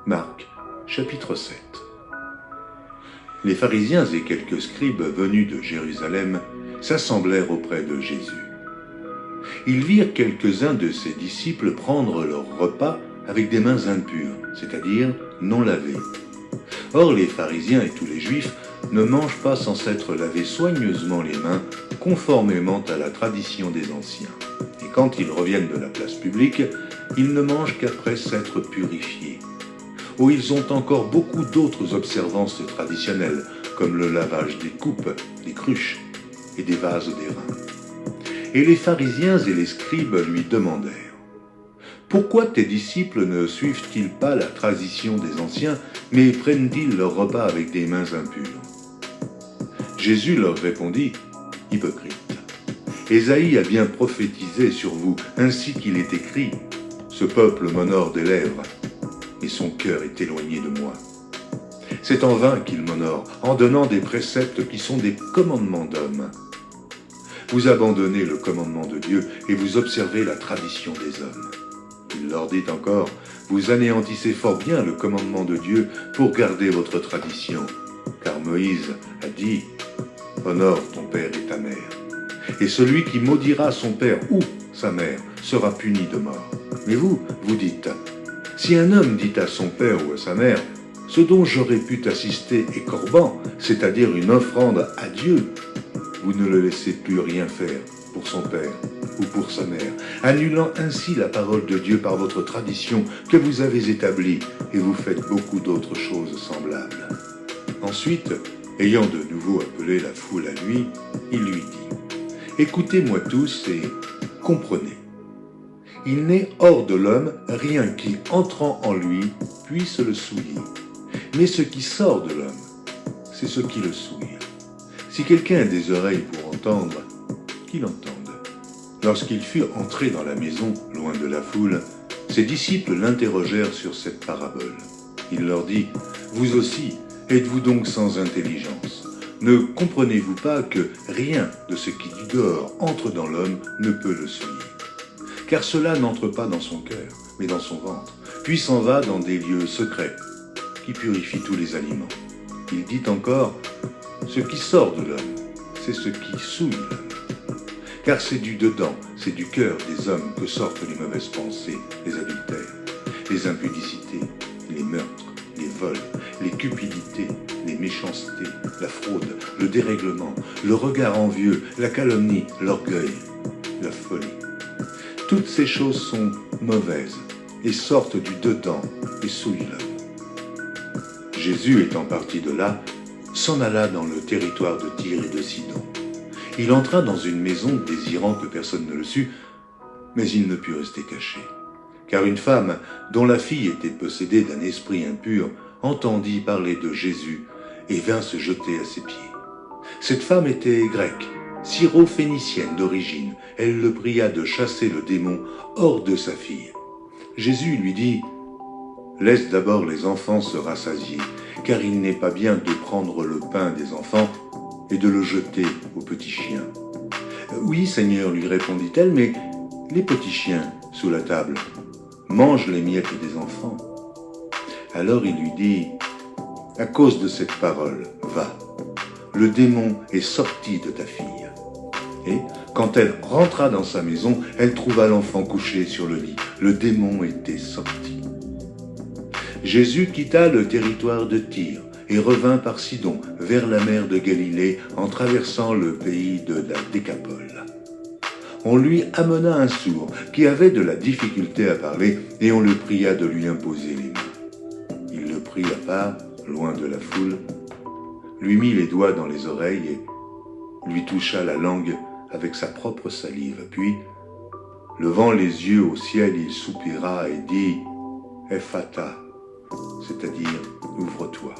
Marc, chapitre 7. Les pharisiens et quelques scribes venus de Jérusalem s'assemblèrent auprès de Jésus. Ils virent quelques-uns de ses disciples prendre leur repas avec des mains impures, c'est-à-dire non lavées. Or les pharisiens et tous les juifs ne mangent pas sans s'être lavés soigneusement les mains, conformément à la tradition des anciens. Et quand ils reviennent de la place publique, ils ne mangent qu'après s'être purifiés. Ou ils ont encore beaucoup d'autres observances traditionnelles, comme le lavage des coupes, des cruches et des vases d'airain. Et les pharisiens et les scribes lui demandèrent : « Pourquoi tes disciples ne suivent-ils pas la tradition des anciens, mais prennent-ils leur repas avec des mains impures ?» Jésus leur répondit : « Hypocrite, Ésaïe a bien prophétisé sur vous, ainsi qu'il est écrit : ce peuple m'honore des lèvres, et son cœur est éloigné de moi. C'est en vain qu'il m'honore, en donnant des préceptes qui sont des commandements d'hommes. Vous abandonnez le commandement de Dieu et vous observez la tradition des hommes. Il leur dit encore : vous anéantissez fort bien le commandement de Dieu pour garder votre tradition. Car Moïse a dit : honore ton père et ta mère. Et celui qui maudira son père ou sa mère sera puni de mort. Mais vous dites : si un homme dit à son père ou à sa mère : ce dont j'aurais pu t'assister est corban, c'est-à-dire une offrande à Dieu, vous ne le laissez plus rien faire pour son père ou pour sa mère, annulant ainsi la parole de Dieu par votre tradition que vous avez établie, et vous faites beaucoup d'autres choses semblables. Ensuite, ayant de nouveau appelé la foule à lui, il lui dit : écoutez-moi tous et comprenez. Il n'est hors de l'homme rien qui, entrant en lui, puisse le souiller. Mais ce qui sort de l'homme, c'est ce qui le souille. Si quelqu'un a des oreilles pour entendre, qu'il entende. Lorsqu'il fut entré dans la maison, loin de la foule, ses disciples l'interrogèrent sur cette parabole. Il leur dit : vous aussi, êtes-vous donc sans intelligence ? Ne comprenez-vous pas que rien de ce qui du dehors entre dans l'homme ne peut le souiller ? Car cela n'entre pas dans son cœur, mais dans son ventre, puis s'en va dans des lieux secrets, qui purifient tous les aliments. Il dit encore : ce qui sort de l'homme, c'est ce qui souille l'homme. Car c'est du dedans, c'est du cœur des hommes que sortent les mauvaises pensées, les adultères, les impudicités, les meurtres, les vols, les cupidités, les méchancetés, la fraude, le dérèglement, le regard envieux, la calomnie, l'orgueil, la folie. Toutes ces choses sont mauvaises et sortent du dedans et souillent l'homme. Jésus étant parti de là, s'en alla dans le territoire de Tyr et de Sidon. Il entra dans une maison désirant que personne ne le sût, mais il ne put rester caché. Car une femme, dont la fille était possédée d'un esprit impur, entendit parler de Jésus et vint se jeter à ses pieds. Cette femme était grecque, syro-phénicienne d'origine. Elle le pria de chasser le démon hors de sa fille. Jésus lui dit : laisse d'abord les enfants se rassasier, car il n'est pas bien de prendre le pain des enfants et de le jeter aux petits chiens. Oui, Seigneur, lui répondit-elle, mais les petits chiens, sous la table, mangent les miettes des enfants. Alors il lui dit : à cause de cette parole, va, le démon est sorti de ta fille. Et quand elle rentra dans sa maison, elle trouva l'enfant couché sur le lit. Le démon était sorti. Jésus quitta le territoire de Tyr et revint par Sidon, vers la mer de Galilée, en traversant le pays de la Décapole. On lui amena un sourd qui avait de la difficulté à parler, et on le pria de lui imposer les mains. Il le prit à part, loin de la foule, lui mit les doigts dans les oreilles et lui toucha la langue avec sa propre salive. Puis, levant les yeux au ciel, il soupira et dit : Ephata, c'est-à-dire ouvre-toi.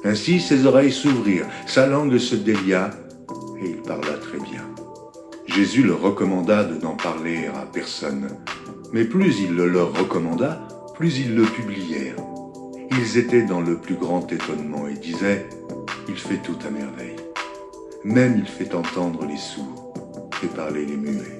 Ainsi ses oreilles s'ouvrirent, sa langue se délia, et il parla très bien. Jésus leur recommanda de n'en parler à personne, mais plus il le leur recommanda, plus ils le publièrent. Ils étaient dans le plus grand étonnement et disaient : il fait tout à merveille. Même il fait entendre les sourds et parler les muets.